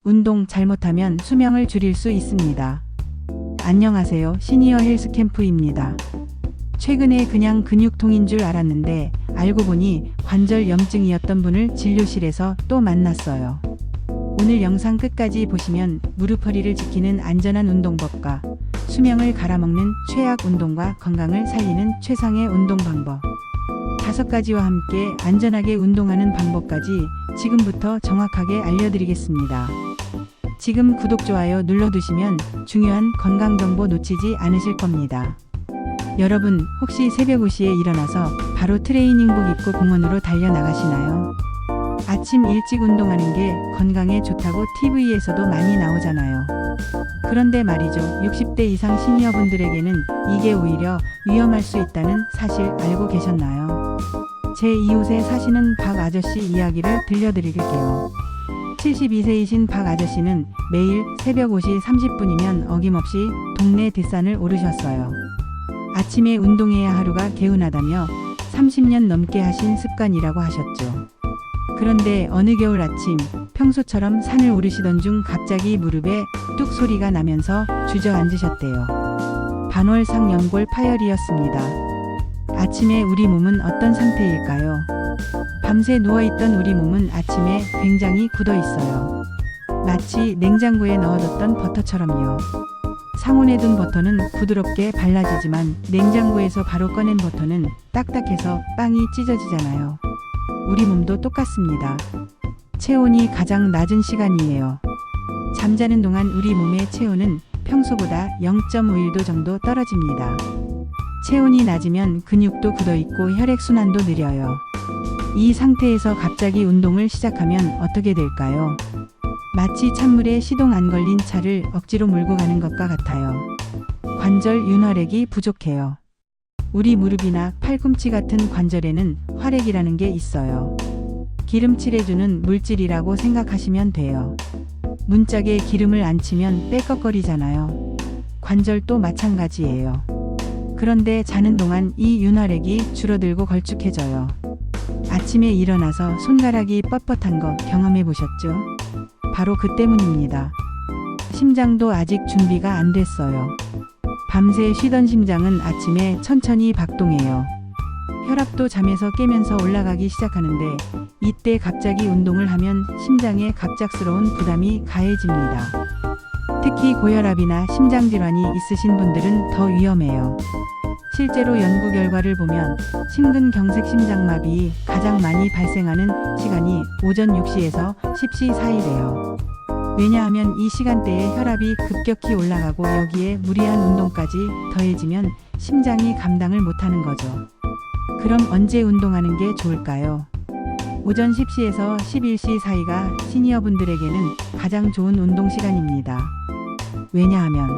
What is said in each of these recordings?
운동 잘못하면 수명을 줄일 수 있습니다. 안녕하세요. 시니어 헬스 캠프입니다. 최근에 그냥 근육통인 줄 알았는데 알고 보니 관절 염증이었던 분을 진료실에서 또 만났어요. 오늘 영상 끝까지 보시면 무릎 허리를 지키는 안전한 운동법과 수명을 갈아먹는 최악 운동과 건강을 살리는 최상의 운동 방법 5가지와 함께 안전하게 운동하는 방법까지 지금부터 정확하게 알려드리겠습니다. 지금 구독, 좋아요 눌러두시면 중요한 건강정보 놓치지 않으실 겁니다. 여러분, 혹시 새벽 5시에 일어나서 바로 트레이닝복 입고 공원으로 달려나가시나요? 아침 일찍 운동하는 게 건강에 좋다고 TV에서도 많이 나오잖아요. 그런데 말이죠. 60대 이상 시니어분들에게는 이게 오히려 위험할 수 있다는 사실 알고 계셨나요? 제 이웃에 사시는 박 아저씨 이야기를 들려드릴게요. 72세이신 박 아저씨는 매일 새벽 5시 30분이면 어김없이 동네 뒷산을 오르셨어요. 아침에 운동해야 하루가 개운하다며 30년 넘게 하신 습관이라고 하셨죠. 그런데 어느 겨울 아침 평소처럼 산을 오르시던 중 갑자기 무릎에 뚝 소리가 나면서 주저앉으셨대요. 반월상 연골 파열이었습니다. 아침에 우리 몸은 어떤 상태일까요? 밤새 누워있던 우리 몸은 아침에 굉장히 굳어 있어요. 마치 냉장고에 넣어뒀던 버터처럼요. 상온에 둔 버터는 부드럽게 발라지지만 냉장고에서 바로 꺼낸 버터는 딱딱해서 빵이 찢어지잖아요. 우리 몸도 똑같습니다. 체온이 가장 낮은 시간이에요. 잠자는 동안 우리 몸의 체온은 평소보다 0.5도 정도 떨어집니다. 체온이 낮으면 근육도 굳어있고 혈액순환도 느려요. 이 상태에서 갑자기 운동을 시작하면 어떻게 될까요? 마치 찬물에 시동 안 걸린 차를 억지로 몰고 가는 것과 같아요. 관절 윤활액이 부족해요. 우리 무릎이나 팔꿈치 같은 관절에는 활액이라는 게 있어요. 기름칠해주는 물질이라고 생각하시면 돼요. 문짝에 기름을 안 치면 빼꺽거리잖아요. 관절도 마찬가지예요. 그런데 자는 동안 이 윤활액이 줄어들고 걸쭉해져요. 아침에 일어나서 손가락이 뻣뻣한 거 경험해 보셨죠? 바로 그 때문입니다. 심장도 아직 준비가 안 됐어요. 밤새 쉬던 심장은 아침에 천천히 박동해요. 혈압도 잠에서 깨면서 올라가기 시작하는데 이때 갑자기 운동을 하면 심장에 갑작스러운 부담이 가해집니다. 특히 고혈압이나 심장질환이 있으신 분들은 더 위험해요. 실제로 연구 결과를 보면 심근경색 심장마비 가장 많이 발생하는 시간이 오전 6시에서 10시 사이래요. 왜냐하면 이 시간대에 혈압이 급격히 올라가고 여기에 무리한 운동까지 더해지면 심장이 감당을 못하는 거죠. 그럼 언제 운동하는 게 좋을까요? 오전 10시에서 11시 사이가 시니어분들에게는 가장 좋은 운동 시간입니다. 왜냐하면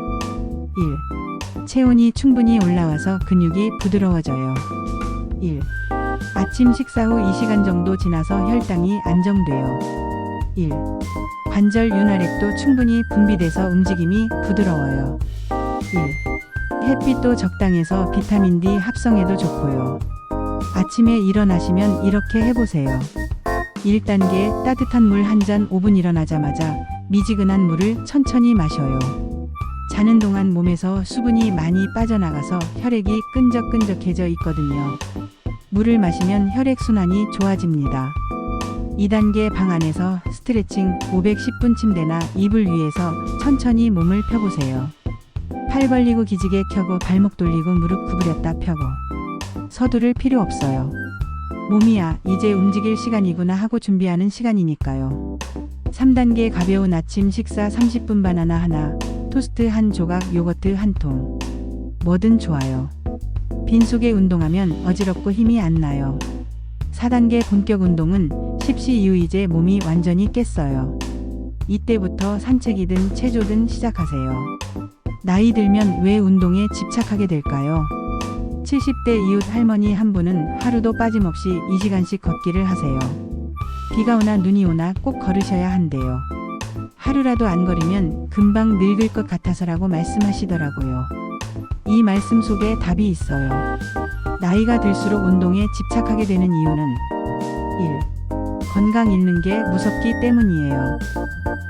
1. 체온이 충분히 올라와서 근육이 부드러워져요. 1. 아침 식사 후 2시간 정도 지나서 혈당이 안정돼요. 1. 관절 윤활액도 충분히 분비돼서 움직임이 부드러워요. 1. 햇빛도 적당해서 비타민 D 합성에도 좋고요. 아침에 일어나시면 이렇게 해보세요. 1단계 따뜻한 물 한 잔 5분 일어나자마자 미지근한 물을 천천히 마셔요. 자는 동안 몸에서 수분이 많이 빠져나가서 혈액이 끈적끈적해져 있거든요. 물을 마시면 혈액순환이 좋아집니다. 2단계 방 안에서 스트레칭 510분 침대나 이불 위에서 천천히 몸을 펴보세요. 팔 벌리고 기지개 켜고 발목 돌리고 무릎 구부렸다 펴고 서두를 필요 없어요. 몸이야 이제 움직일 시간이구나 하고 준비하는 시간이니까요. 3단계 가벼운 아침 식사 30분 바나나 하나, 토스트 한 조각, 요거트 한 통. 뭐든 좋아요. 빈속에 운동하면 어지럽고 힘이 안 나요. 4단계 본격 운동은 10시 이후 이제 몸이 완전히 깼어요. 이때부터 산책이든 체조든 시작하세요. 나이 들면 왜 운동에 집착하게 될까요? 70대 이웃 할머니 한 분은 하루도 빠짐없이 2시간씩 걷기를 하세요. 비가 오나 눈이 오나 꼭 걸으셔야 한대요. 하루라도 안 걸으면 금방 늙을 것 같아서라고 말씀하시더라고요. 이 말씀 속에 답이 있어요. 나이가 들수록 운동에 집착하게 되는 이유는 1. 건강 잃는 게 무섭기 때문이에요.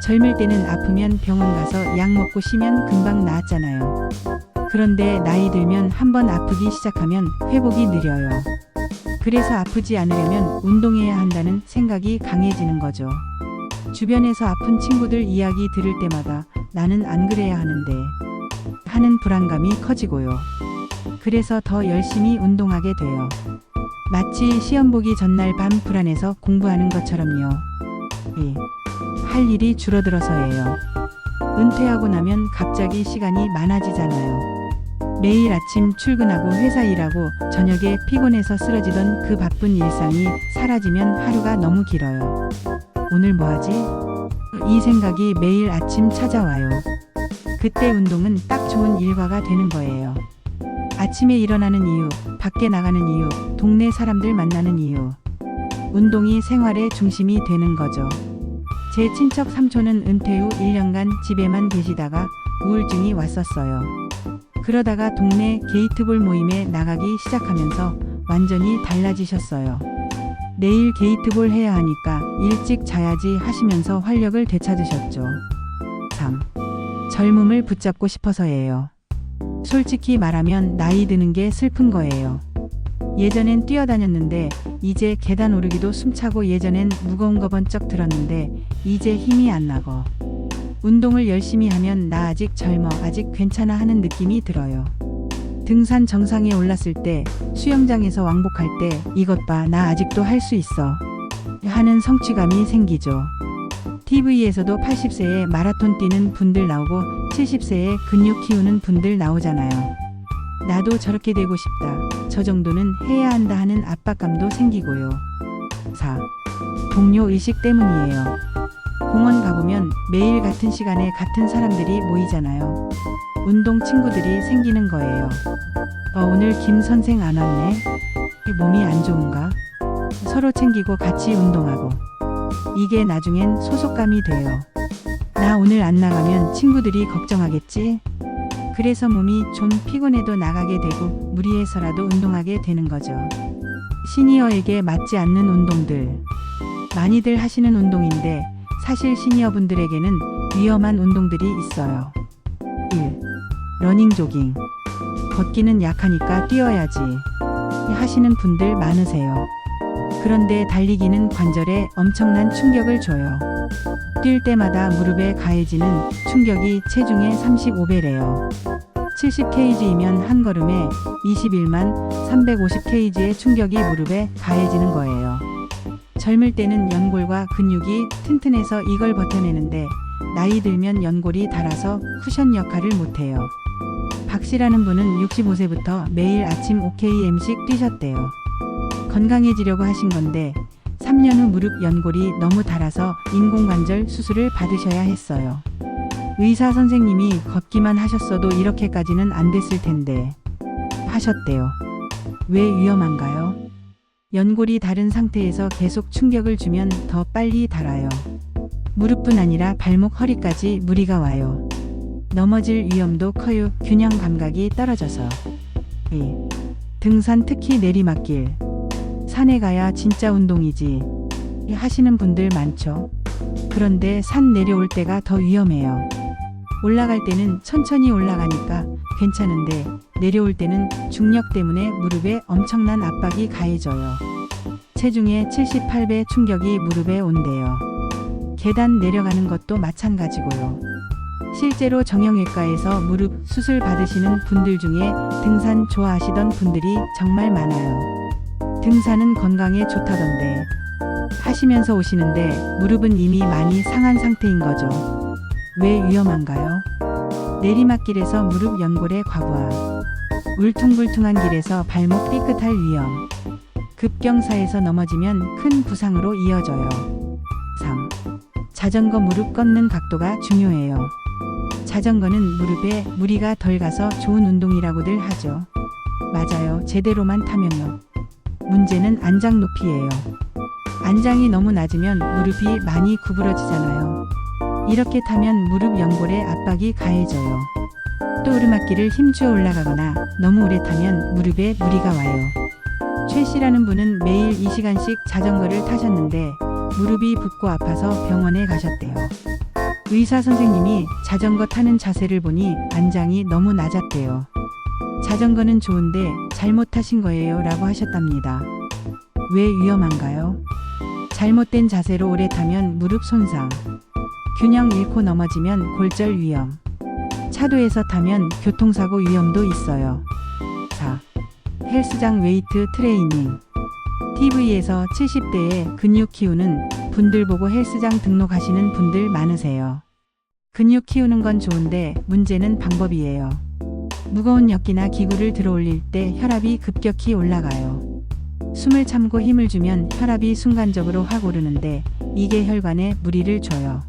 젊을 때는 아프면 병원 가서 약 먹고 쉬면 금방 나았잖아요. 그런데 나이 들면 한번 아프기 시작하면 회복이 느려요. 그래서 아프지 않으려면 운동해야 한다는 생각이 강해지는 거죠. 주변에서 아픈 친구들 이야기 들을 때마다 나는 안 그래야 하는데 하는 불안감이 커지고요. 그래서 더 열심히 운동하게 돼요. 마치 시험 보기 전날 밤 불안해서 공부하는 것처럼요. 할 일이 줄어들어서예요. 은퇴하고 나면 갑자기 시간이 많아지잖아요. 매일 아침 출근하고 회사 일하고 저녁에 피곤해서 쓰러지던 그 바쁜 일상이 사라지면 하루가 너무 길어요. 오늘 뭐 하지? 이 생각이 매일 아침 찾아와요. 그때 운동은 딱 좋은 일과가 되는 거예요. 아침에 일어나는 이유, 밖에 나가는 이유, 동네 사람들 만나는 이유. 운동이 생활의 중심이 되는 거죠. 제 친척 삼촌은 은퇴 후 1년간 집에만 계시다가 우울증이 왔었어요. 그러다가 동네 게이트볼 모임에 나가기 시작하면서 완전히 달라지셨어요. 내일 게이트볼 해야 하니까 일찍 자야지 하시면서 활력을 되찾으셨죠. 3. 젊음을 붙잡고 싶어서예요. 솔직히 말하면 나이 드는 게 슬픈 거예요. 예전엔 뛰어다녔는데 이제 계단 오르기도 숨차고 예전엔 무거운 거 번쩍 들었는데 이제 힘이 안 나고 운동을 열심히 하면 나 아직 젊어 아직 괜찮아 하는 느낌이 들어요. 등산 정상에 올랐을 때 수영장에서 왕복할 때 이것 봐 나 아직도 할 수 있어 하는 성취감이 생기죠. TV에서도 80세에 마라톤 뛰는 분들 나오고 70세에 근육 키우는 분들 나오잖아요. 나도 저렇게 되고 싶다. 저 정도는 해야 한다 하는 압박감도 생기고요. 4. 동료 의식 때문이에요. 공원 가보면 매일 같은 시간에 같은 사람들이 모이잖아요. 운동 친구들이 생기는 거예요. 오늘 김 선생 안 왔네. 몸이 안 좋은가? 서로 챙기고 같이 운동하고. 이게 나중엔 소속감이 돼요. 나 오늘 안 나가면 친구들이 걱정하겠지? 그래서 몸이 좀 피곤해도 나가게 되고 무리해서라도 운동하게 되는 거죠. 시니어에게 맞지 않는 운동들. 많이들 하시는 운동인데 사실 시니어분들에게는 위험한 운동들이 있어요. 1. 러닝 조깅. 걷기는 약하니까 뛰어야지 하시는 분들 많으세요. 그런데 달리기는 관절에 엄청난 충격을 줘요. 뛸 때마다 무릎에 가해지는 충격이 체중의 35배래요. 70kg이면 한 걸음에 21만 350kg의 충격이 무릎에 가해지는 거예요. 젊을 때는 연골과 근육이 튼튼해서 이걸 버텨내는데 나이 들면 연골이 닳아서 쿠션 역할을 못해요. 박 씨라는 분은 65세부터 매일 아침 5km씩 뛰셨대요. 건강해지려고 하신 건데 3년 후 무릎 연골이 너무 닳아서 인공관절 수술을 받으셔야 했어요. 의사 선생님이 걷기만 하셨어도 이렇게까지는 안 됐을 텐데 하셨대요. 왜 위험한가요? 연골이 닳은 상태에서 계속 충격을 주면 더 빨리 닳아요. 무릎뿐 아니라 발목 허리까지 무리가 와요. 넘어질 위험도 커요. 균형 감각이 떨어져서. 2. 등산 특히 내리막길. 산에 가야 진짜 운동이지 하시는 분들 많죠. 그런데 산 내려올 때가 더 위험해요. 올라갈 때는 천천히 올라가니까 괜찮은데 내려올 때는 중력 때문에 무릎에 엄청난 압박이 가해져요. 체중의 78배 충격이 무릎에 온대요. 계단 내려가는 것도 마찬가지고요. 실제로 정형외과에서 무릎 수술 받으시는 분들 중에 등산 좋아하시던 분들이 정말 많아요. 등산은 건강에 좋다던데 하시면서 오시는데 무릎은 이미 많이 상한 상태인 거죠. 왜 위험한가요? 내리막길에서 무릎 연골의 과부하, 울퉁불퉁한 길에서 발목 삐끗할 위험, 급경사에서 넘어지면 큰 부상으로 이어져요. 3. 자전거 무릎 꺾는 각도가 중요해요. 자전거는 무릎에 무리가 덜 가서 좋은 운동이라고들 하죠. 맞아요. 제대로만 타면요. 문제는 안장 높이예요. 안장이 너무 낮으면 무릎이 많이 구부러지잖아요. 이렇게 타면 무릎 연골에 압박이 가해져요. 또 오르막길을 힘주어 올라가거나 너무 오래 타면 무릎에 무리가 와요. 최 씨라는 분은 매일 2시간씩 자전거를 타셨는데 무릎이 붓고 아파서 병원에 가셨대요. 의사 선생님이 자전거 타는 자세를 보니 안장이 너무 낮았대요. 자전거는 좋은데 잘못 타신 거예요 라고 하셨답니다. 왜 위험한가요? 잘못된 자세로 오래 타면 무릎 손상, 균형 잃고 넘어지면 골절 위험, 차도에서 타면 교통사고 위험도 있어요. 4. 헬스장 웨이트 트레이닝. TV에서 70대에 근육 키우는 분들 보고 헬스장 등록하시는 분들 많으세요. 근육 키우는 건 좋은데 문제는 방법이에요. 무거운 역기나 기구를 들어 올릴 때 혈압이 급격히 올라가요. 숨을 참고 힘을 주면 혈압이 순간적으로 확 오르는데 이게 혈관에 무리를 줘요.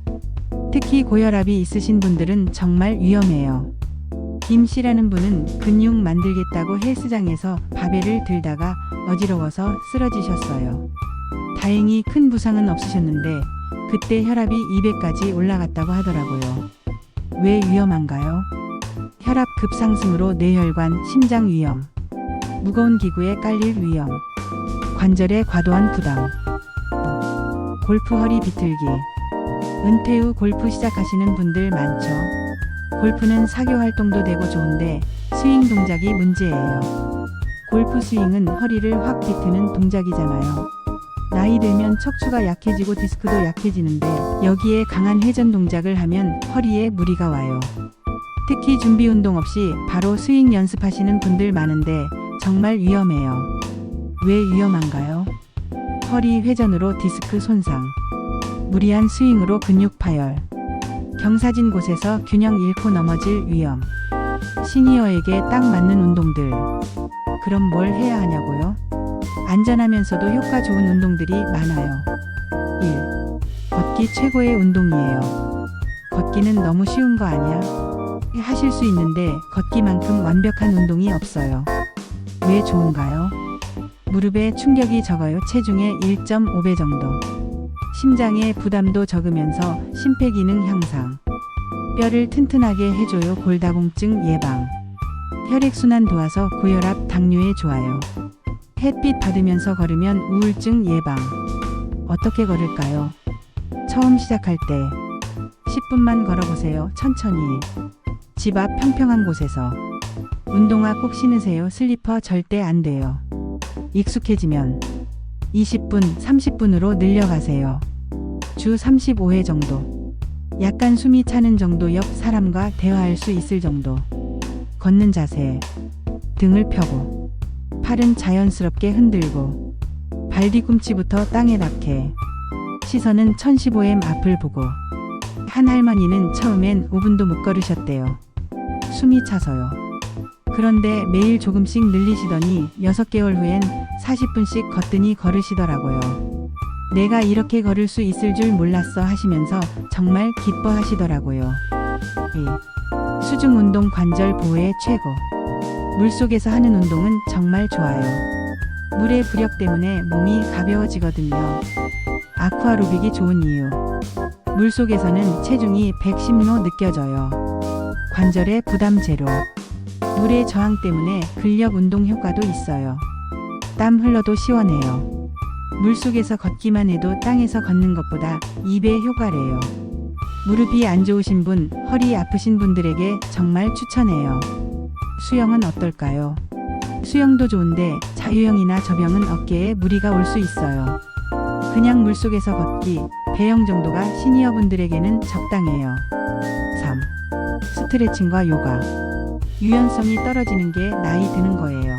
특히 고혈압이 있으신 분들은 정말 위험해요. 김 씨라는 분은 근육 만들겠다고 헬스장에서 바벨을 들다가 어지러워서 쓰러지셨어요. 다행히 큰 부상은 없으셨는데 그때 혈압이 200까지 올라갔다고 하더라고요. 왜 위험한가요? 혈압 급상승으로 뇌혈관, 심장 위험, 무거운 기구에 깔릴 위험, 관절의 과도한 부담, 골프 허리 비틀기. 은퇴 후 골프 시작하시는 분들 많죠. 골프는 사교 활동도 되고 좋은데 스윙 동작이 문제예요. 골프 스윙은 허리를 확 비트는 동작이잖아요. 나이 들면 척추가 약해지고 디스크도 약해지는데 여기에 강한 회전 동작을 하면 허리에 무리가 와요. 특히 준비 운동 없이 바로 스윙 연습하시는 분들 많은데 정말 위험해요. 왜 위험한가요? 허리 회전으로 디스크 손상, 무리한 스윙으로 근육 파열, 경사진 곳에서 균형 잃고 넘어질 위험. 시니어에게 딱 맞는 운동들. 그럼 뭘 해야 하냐고요? 안전하면서도 효과 좋은 운동들이 많아요. 1. 걷기 최고의 운동이에요. 걷기는 너무 쉬운 거 아니야? 하실 수 있는데 걷기만큼 완벽한 운동이 없어요. 왜 좋은가요? 무릎에 충격이 적어요. 체중의 1.5배 정도. 심장의 부담도 적으면서 심폐기능 향상. 뼈를 튼튼하게 해줘요. 골다공증 예방. 혈액순환 도와서 고혈압, 당뇨에 좋아요. 햇빛 받으면서 걸으면 우울증 예방. 어떻게 걸을까요? 처음 시작할 때 10분만 걸어보세요. 천천히. 집 앞 평평한 곳에서. 운동화 꼭 신으세요. 슬리퍼 절대 안 돼요. 익숙해지면 20분, 30분으로 늘려가세요. 주 35회 정도. 약간 숨이 차는 정도. 옆 사람과 대화할 수 있을 정도. 걷는 자세. 등을 펴고 팔은 자연스럽게 흔들고 발 뒤꿈치부터 땅에 닿게. 시선은 1015m 앞을 보고. 한 할머니는 처음엔 5분도 못 걸으셨대요. 숨이 차서요. 그런데 매일 조금씩 늘리시더니 6개월 후엔 40분씩 걷더니 걸으시더라고요. 내가 이렇게 걸을 수 있을 줄 몰랐어 하시면서 정말 기뻐하시더라고요. 2. 수중 운동 관절 보호에 최고. 물속에서 하는 운동은 정말 좋아요. 물의 부력 때문에 몸이 가벼워지거든요. 아쿠아로빅이 좋은 이유. 물속에서는 체중이 110kg 느껴져요. 관절의 부담 제로. 물의 저항 때문에 근력 운동 효과도 있어요. 땀 흘러도 시원해요. 물속에서 걷기만 해도 땅에서 걷는 것보다 2배 효과래요. 무릎이 안 좋으신 분, 허리 아프신 분들에게 정말 추천해요. 수영은 어떨까요? 수영도 좋은데 자유형이나 접영은 어깨에 무리가 올 수 있어요. 그냥 물속에서 걷기, 배영 정도가 시니어 분들에게는 적당해요. 3. 스트레칭과 요가. 유연성이 떨어지는 게 나이 드는 거예요.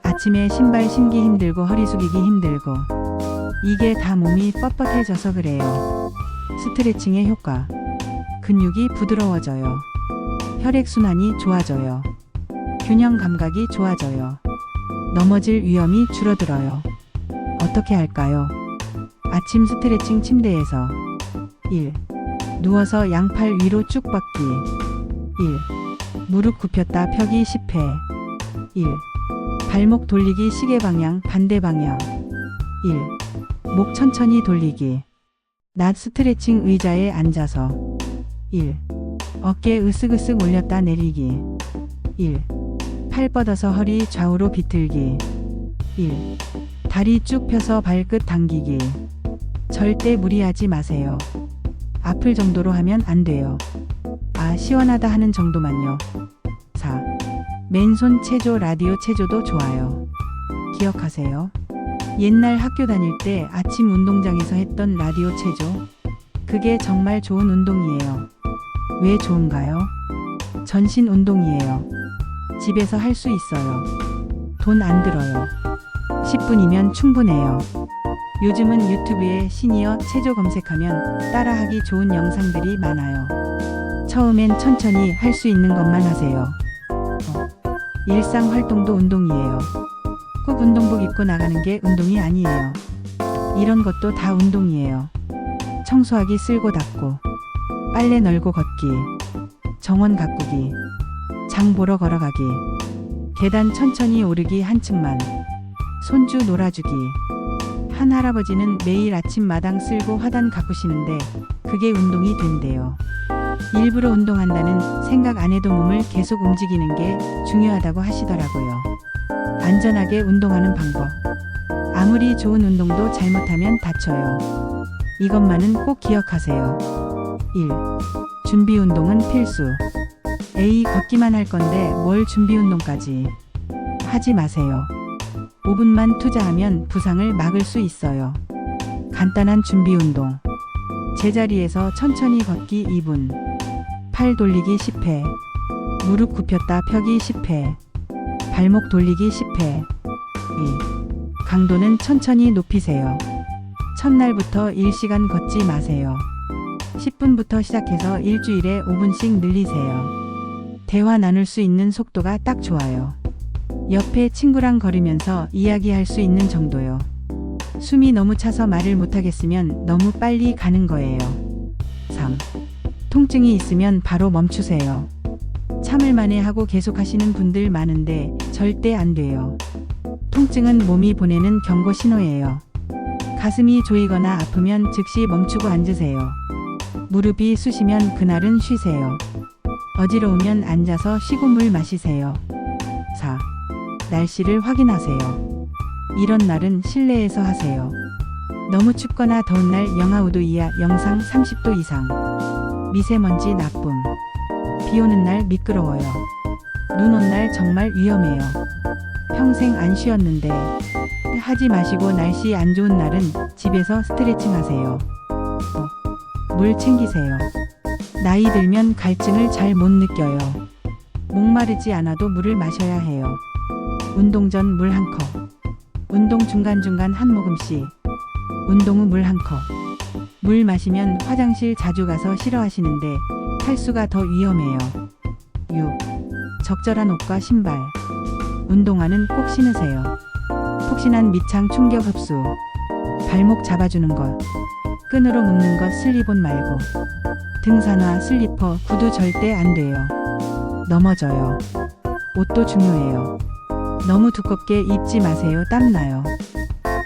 아침에 신발 신기 힘들고 허리 숙이기 힘들고. 이게 다 몸이 뻣뻣해져서 그래요. 스트레칭의 효과. 근육이 부드러워져요. 혈액순환이 좋아져요. 균형 감각이 좋아져요. 넘어질 위험이 줄어들어요. 어떻게 할까요? 아침 스트레칭 침대에서. 1. 누워서 양팔 위로 쭉 뻗기. 1. 무릎 굽혔다 펴기 10회. 1. 발목 돌리기 시계 방향 반대 방향. 1. 목 천천히 돌리기. 낮 스트레칭 의자에 앉아서. 1. 어깨 으쓱으쓱 올렸다 내리기. 1. 팔 뻗어서 허리 좌우로 비틀기. 1. 다리 쭉 펴서 발끝 당기기. 절대 무리하지 마세요. 아플 정도로 하면 안 돼요. 아, 시원하다 하는 정도만요. 4. 맨손 체조, 라디오 체조도 좋아요. 기억하세요? 옛날 학교 다닐 때 아침 운동장에서 했던 라디오 체조. 그게 정말 좋은 운동이에요. 왜 좋은가요? 전신 운동이에요. 집에서 할 수 있어요. 돈 안 들어요. 10분이면 충분해요. 요즘은 유튜브에 시니어 체조 검색하면 따라하기 좋은 영상들이 많아요. 처음엔 천천히 할 수 있는 것만 하세요. 일상 활동도 운동이에요. 꼭 운동복 입고 나가는 게 운동이 아니에요. 이런 것도 다 운동이에요. 청소하기, 쓸고 닦고, 빨래 널고 걷기, 정원 가꾸기, 장 보러 걸어가기, 계단 천천히 오르기 한 층만, 손주 놀아주기. 한 할아버지는 매일 아침 마당 쓸고 화단 가꾸시는데 그게 운동이 된대요. 일부러 운동한다는 생각 안 해도 몸을 계속 움직이는 게 중요하다고 하시더라고요. 안전하게 운동하는 방법. 아무리 좋은 운동도 잘못하면 다쳐요. 이것만은 꼭 기억하세요. 1. 준비 운동은 필수. 에이, 걷기만 할 건데 뭘 준비 운동까지. 하지 마세요. 5분만 투자하면 부상을 막을 수 있어요. 간단한 준비 운동. 제자리에서 천천히 걷기 2분. 팔 돌리기 10회. 무릎 굽혔다 펴기 10회. 발목 돌리기 10회. 2. 강도는 천천히 높이세요. 첫날부터 1시간 걷지 마세요. 10분부터 시작해서 일주일에 5분씩 늘리세요. 대화 나눌 수 있는 속도가 딱 좋아요. 옆에 친구랑 걸으면서 이야기할 수 있는 정도요. 숨이 너무 차서 말을 못하겠으면 너무 빨리 가는 거예요. 3. 통증이 있으면 바로 멈추세요. 참을 만해 하고 계속 하시는 분들 많은데 절대 안 돼요. 통증은 몸이 보내는 경고 신호예요. 가슴이 조이거나 아프면 즉시 멈추고 앉으세요. 무릎이 쑤시면 그날은 쉬세요. 어지러우면 앉아서 쉬고 물 마시세요. 4. 날씨를 확인하세요. 이런 날은 실내에서 하세요. 너무 춥거나 더운 날 영하 5도 이하, 영상 30도 이상. 미세먼지 나쁨. 비 오는 날 미끄러워요. 눈 온 날 정말 위험해요. 평생 안 쉬었는데. 하지 마시고 날씨 안 좋은 날은 집에서 스트레칭 하세요. 물 챙기세요. 나이 들면 갈증을 잘 못 느껴요. 목마르지 않아도 물을 마셔야 해요. 운동 전 물 한 컵. 운동 중간중간 한 모금씩. 운동 후 물 한 컵. 물 마시면 화장실 자주 가서 싫어하시는데 탈수가 더 위험해요. 6. 적절한 옷과 신발. 운동화는 꼭 신으세요. 푹신한 밑창 충격 흡수. 발목 잡아주는 것. 끈으로 묶는 것 슬립온 말고. 등산화, 슬리퍼, 구두 절대 안 돼요. 넘어져요. 옷도 중요해요. 너무 두껍게 입지 마세요. 땀나요.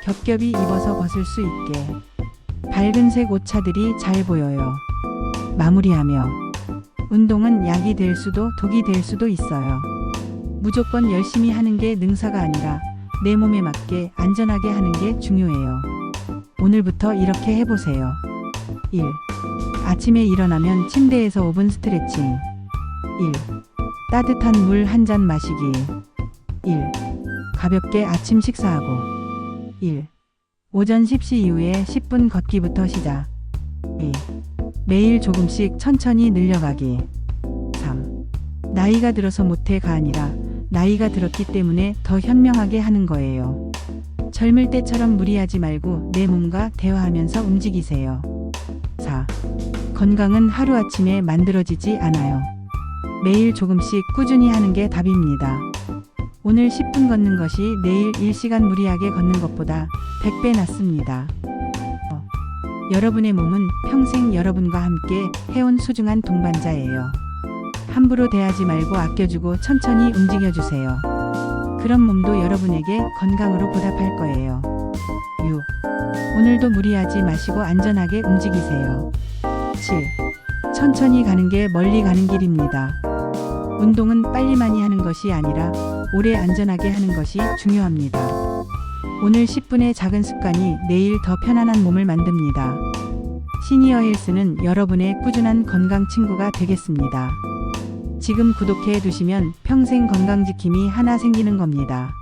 겹겹이 입어서 벗을 수 있게. 밝은 색 옷차들이 잘 보여요. 마무리하며. 운동은 약이 될 수도 독이 될 수도 있어요. 무조건 열심히 하는 게 능사가 아니라 내 몸에 맞게 안전하게 하는 게 중요해요. 오늘부터 이렇게 해보세요. 1. 아침에 일어나면 침대에서 5분 스트레칭. 1. 따뜻한 물 한 잔 마시기. 1. 가볍게 아침 식사하고. 1. 오전 10시 이후에 10분 걷기부터 시작. 2. 매일 조금씩 천천히 늘려가기. 3. 나이가 들어서 못해가 아니라 나이가 들었기 때문에 더 현명하게 하는 거예요. 젊을 때처럼 무리하지 말고 내 몸과 대화하면서 움직이세요. 4. 건강은 하루아침에 만들어지지 않아요. 매일 조금씩 꾸준히 하는 게 답입니다. 오늘 10분 걷는 것이 내일 1시간 무리하게 걷는 것보다 100배 낫습니다. 여러분의 몸은 평생 여러분과 함께 해온 소중한 동반자예요. 함부로 대하지 말고 아껴주고 천천히 움직여주세요. 그런 몸도 여러분에게 건강으로 보답할 거예요. 6. 오늘도 무리하지 마시고 안전하게 움직이세요. 7. 천천히 가는 게 멀리 가는 길입니다. 운동은 빨리 많이 하는 것이 아니라 오래 안전하게 하는 것이 중요합니다. 오늘 10분의 작은 습관이 내일 더 편안한 몸을 만듭니다. 시니어 헬스는 여러분의 꾸준한 건강 친구가 되겠습니다. 지금 구독해 두시면 평생 건강 지킴이 하나 생기는 겁니다.